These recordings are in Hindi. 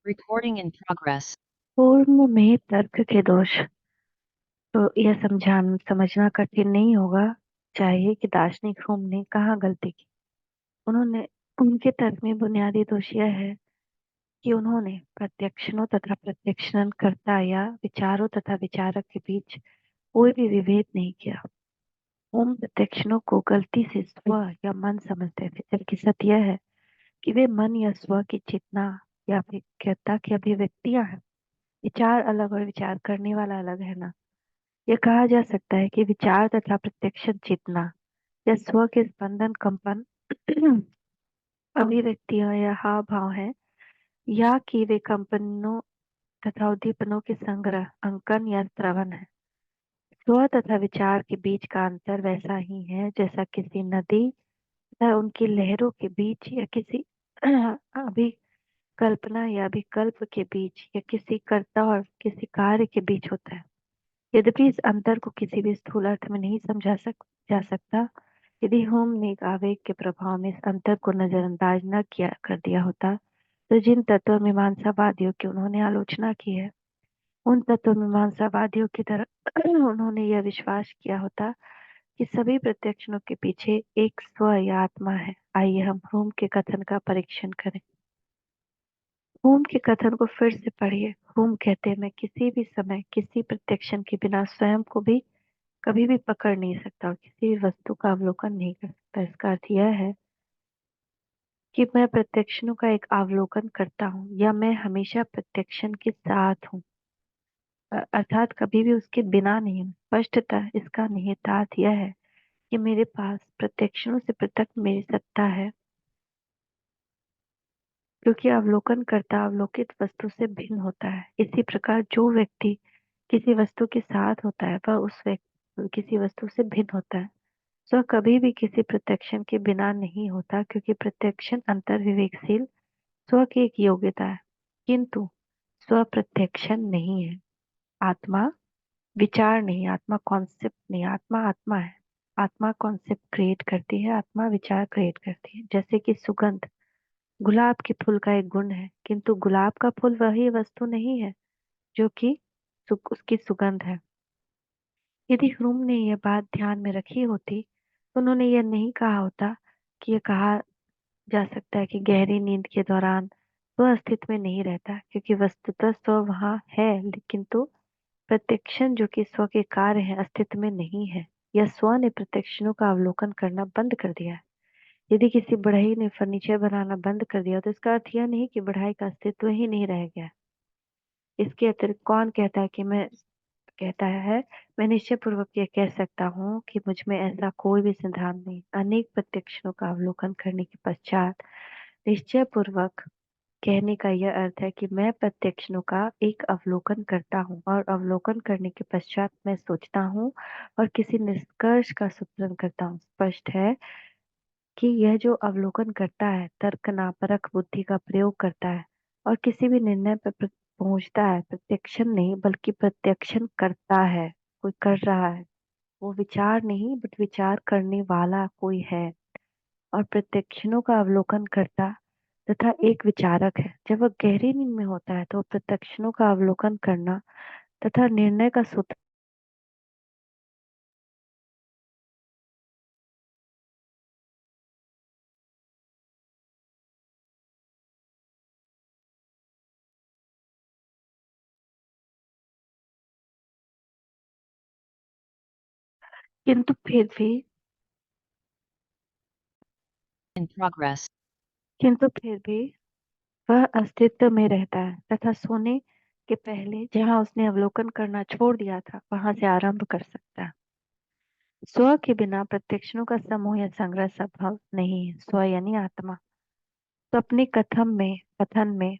Recording in progress. पूर्व में तर्क के दोष। तो यह समझना कठिन नहीं होगा चाहिए कि दार्शनिक ह्यूम ने कहाँ गलती की। उन्होंने उनके तर्क में बुनियादी दोष यह है कि उन्होंने प्रत्यक्षणों तथा प्रत्यक्षणकर्ता या विचारों तथा विचारक के बीच कोई भी विभेद नहीं किया। उन प्रत्यक्षणों को गलती से स्व या मन समझते थे, जबकि सत्य यह है कि वे मन या स्व की चेतना या अभिज्ञता की अभिव्यक्तियां हैं। विचार अलग और विचार करने वाला अलग है ना। यह कहा जा सकता है कि विचार तथा प्रत्यक्षण चेतना या स्व के स्पंदन कंपन अभिव्यक्तियां या हाव भाव हैं, या कि वे कंपनों तथा उद्दीपनों के संग्रह, अंकन या श्रवण है। स्व तथा विचार के बीच का अंतर वैसा ही है जैसा किसी नदी तथा उनकी लहरों के बीच, या किसी अभिकल्पना या अभिकल्प के बीच, या किसी कर्ता और किसी कार्य के बीच होता है। यद्यपि इस अंतर को किसी भी स्थूल अर्थ में नहीं जा सकता। यदि ह्यूम ने एक आवेग के प्रभाव में इस अंतर को नजरअंदाज न किया कर दिया होता, तो जिन तत्व मीमांसावादियों की उन्होंने आलोचना की है, उन तत्व मीमांसावादियों की तरह उन्होंने यह विश्वास किया होता कि सभी प्रत्यक्षणों के पीछे एक स्व या आत्मा है। आइए हम ह्यूम के कथन का परीक्षण करें। ह्यूम के कथन को फिर से पढ़िए। ह्यूम कहते हैं, मैं किसी भी समय किसी प्रत्यक्षण के बिना स्वयं को भी कभी भी पकड़ नहीं सकता और किसी भी वस्तु का अवलोकन नहीं कर सकता। इसका अर्थ यह है कि मैं प्रत्यक्षणों का एक अवलोकन करता हूँ, या मैं हमेशा प्रत्यक्षण के साथ हूँ, अर्थात कभी भी उसके बिना नहीं हूँ। स्पष्टतः इसका निहितार्थ यह है कि मेरे पास प्रत्यक्षणों से पृथक मेरी सत्ता है, क्योंकि अवलोकन करता अवलोकित वस्तु से भिन्न होता है। इसी प्रकार जो व्यक्ति किसी वस्तु के साथ होता है, वह उस व्यक्ति किसी वस्तु से भिन्न होता है। स्व कभी भी किसी प्रत्यक्षण के बिना नहीं होता, क्योंकि प्रत्यक्षण अंतर विवेकशील स्व की एक योग्यता है, किंतु स्व प्रत्यक्षण नहीं है। आत्मा विचार नहीं, आत्मा कॉन्सेप्ट नहीं, आत्मा आत्मा है। आत्मा कॉन्सेप्ट क्रिएट करती है, आत्मा विचार क्रिएट करती है। जैसे कि सुगंध गुलाब के फूल का एक गुण है, किंतु गुलाब का फूल वही वस्तु नहीं है जो कि उसकी सुगंध है। यदि ह्यूम ने यह बात ध्यान में रखी होती, तो उन्होंने यह नहीं कहा होता कि यह कहा जा सकता है कि गहरी नींद के दौरान स्व अस्तित्व में नहीं रहता, क्योंकि वस्तुतः स्व वहाँ है, लेकिन तो प्रत्यक्षण जो कि स्व के कार्य है अस्तित्व में नहीं है, या स्व ने प्रत्यक्षणों का अवलोकन करना बंद कर दिया है। यदि किसी बढ़ई ने फर्नीचर बनाना बंद कर दिया, तो इसका अर्थ यह नहीं कि बढ़ई का अस्तित्व ही नहीं रह गया। इसके अतिरिक्त कौन कहता है, मैं निश्चय पूर्वक यह कह सकता हूँ कि मुझ में ऐसा कोई भी सिद्धांत नहीं। अनेक प्रत्यक्षणों का अवलोकन करने के पश्चात निश्चय पूर्वक कहने का यह अर्थ है कि मैं प्रत्यक्षणों का एक अवलोकन करता हूँ, और अवलोकन करने के पश्चात मैं सोचता हूँ और किसी निष्कर्ष का सूत्रण करता हूँ। स्पष्ट है कि यह जो अवलोकन करता है तर्कनापरक बुद्धि का प्रयोग करता है और किसी भी निर्णय पर पहुंचता है। प्रत्यक्षण नहीं बल्कि प्रत्यक्षण करता है, कोई कर रहा है। वो विचार नहीं, बट विचार करने वाला कोई है। और प्रत्यक्षणों का अवलोकन करता तथा एक विचारक है। जब वह गहरी नींद में होता है तो प्रत्यक्षणों का अवलोकन करना तथा निर्णय का सूत्र। किंतु फिर भी In progress. किंतु फिर भी वह अस्तित्व में रहता है तथा सोने के पहले जहाँ उसने अवलोकन करना छोड़ दिया था, वहां से आरंभ कर सकता है। स्व के बिना प्रत्यक्षणों का समूह या संग्रह संभव नहीं है। स्व यानी आत्मा। तो अपने कथन में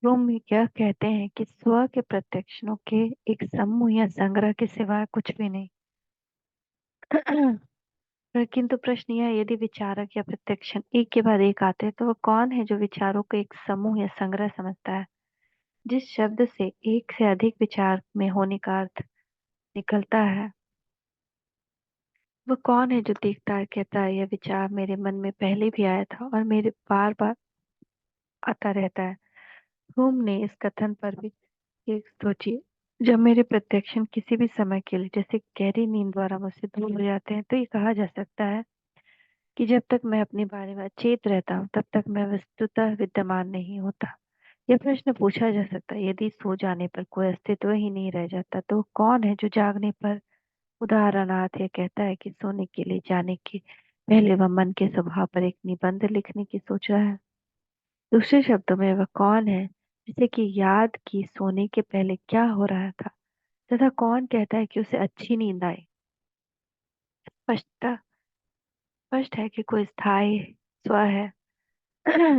रोम यह कहते हैं कि स्व के प्रत्यक्षणों के एक समूह या संग्रह के सिवाय कुछ भी नहीं। किंतु प्रश्न यह है, यदि विचारक या प्रत्यक्षण एक के बाद एक आते हैं, तो वह कौन है जो विचारों को एक समूह या संग्रह समझता है? जिस शब्द से एक से अधिक विचार में होने का अर्थ निकलता है, वह कौन है जो देखता है, कहता है यह विचार मेरे मन में पहले भी आया था और मेरे बार बार आता रहता है। हुम ने इस कथन पर भी एक सोचिए, जब मेरे प्रत्यक्षण किसी भी समय के लिए जैसे गहरी नींद द्वारा मुझसे दूर हो जाते हैं, तो ये कहा जा सकता है कि जब तक मैं अपने बारे में अचेत रहता हूँ, तब तक मैं वस्तुतः विद्यमान नहीं होता। यह प्रश्न पूछा जा सकता है, यदि सो जाने पर कोई अस्तित्व ही नहीं रह जाता, तो कौन है जो जागने पर उदाहरणार्थ यह कहता है कि सोने के लिए जाने के पहले वह मन के स्वभाव पर एक निबंध लिखने की सोच रहा है। दूसरे शब्दों में वह कौन है जिसे कि याद की सोने के पहले क्या हो रहा था, तथा कौन कहता है कि उसे अच्छी नींद आई। स्पष्टता स्पष्ट है कि कोई स्थायी स्व है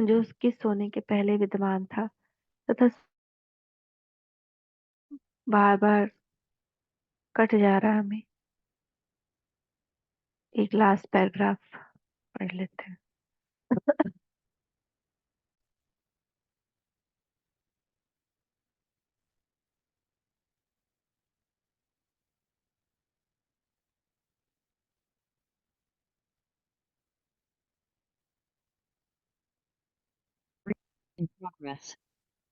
जो उसकी सोने के पहले विद्यमान था तथा बार बार कट जा रहा है। हमें एक लास्ट पैराग्राफ पढ़ लेते हैं। In progress.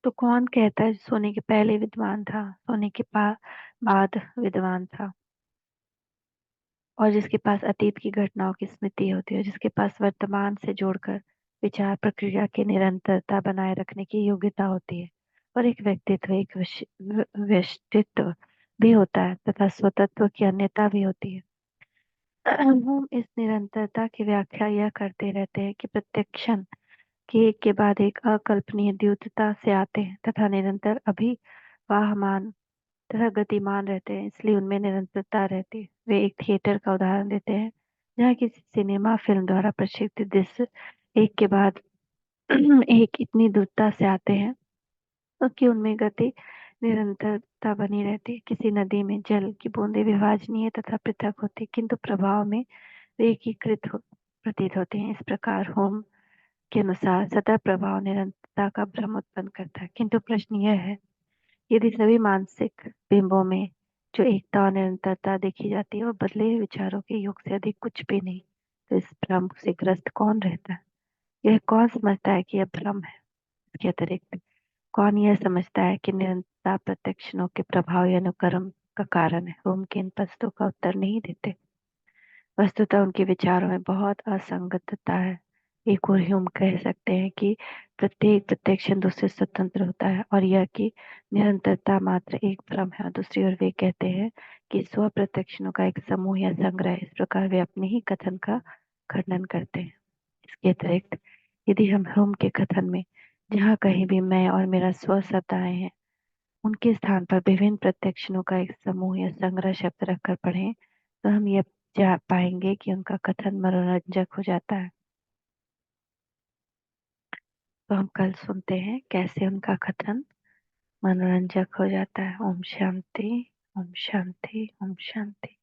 तो कौन कहता है सोने के पहले विद्वान था, सोने के बाद विद्वान था, और जिसके पास अतीत की घटनाओं की स्मृति होती है, जिसके पास वर्तमान से जोड़कर विचार प्रक्रिया की निरंतरता बनाए रखने की योग्यता होती है, और एक व्यक्तित्व, एक व्यक्तित्व भी होता है तथा स्वतत्व की अन्यता भी होती है। हम इस निरंतरता की व्याख्या यह करते रहते हैं कि प्रत्यक्षण के एक के बाद एक अकल्पनीय द्युतता से आते हैं तथा निरंतर अभिवाहमान तथा गतिमान रहते हैं, इसलिए उनमें निरंतरता रहती है। वे एक थिएटर का उदाहरण देते हैं जहाँ किसी सिनेमा फिल्म द्वारा प्रक्षेपित दृश्य एक के बाद एक इतनी द्रुतता से आते हैं कि उनमें गति निरंतरता बनी रहती है। किसी नदी में जल की बूंदें विभाजनीय तथा पृथक होती, किंतु प्रभाव में वे एकीकृत प्रतीत होते हैं। इस प्रकार होम के अनुसार सतह प्रभाव निरंतरता का भ्रम उत्पन्न करता है, किंतु प्रश्न यह है, यदि सभी मानसिक बिंबों में जो एकता और निरंतरता देखी जाती है, और बदले हुए विचारों के योग से अधिक कुछ भी नहीं, तो इस भ्रम से ग्रस्त कौन रहता है? यह कौन समझता है कि यह भ्रम है? इसके अतिरिक्त कौन यह समझता है कि निरंतरता प्रत्यक्षणों के प्रभाव या अनुक्रम का कारण है? वो उनके इन प्रश्नों का उत्तर नहीं देते। वस्तुतः उनके विचारों में बहुत असंगतता है। एक और ह्यूम कह सकते हैं कि प्रत्येक प्रत्यक्षण दूसरे से स्वतंत्र होता है, और यह कि निरंतरता मात्र एक भ्रम है। और दूसरी ओर वे कहते हैं कि स्व प्रत्यक्षणों का एक समूह या संग्रह है। इस प्रकार वे अपने ही कथन का खंडन करते हैं। इसके अतिरिक्त यदि हम ह्यूम के कथन में जहाँ कहीं भी मैं और मेरा स्व शब्द आए हैं, उनके स्थान पर विभिन्न प्रत्यक्षणों का एक समूह या संग्रह शब्द रखकर पढ़ें, तो हम यह जा पाएंगे कि उनका कथन मनोरंजक हो जाता है। तो हम कल सुनते हैं कैसे उनका कथन मनोरंजक हो जाता है। ओम शांति, ओम शांति, ओम शांति।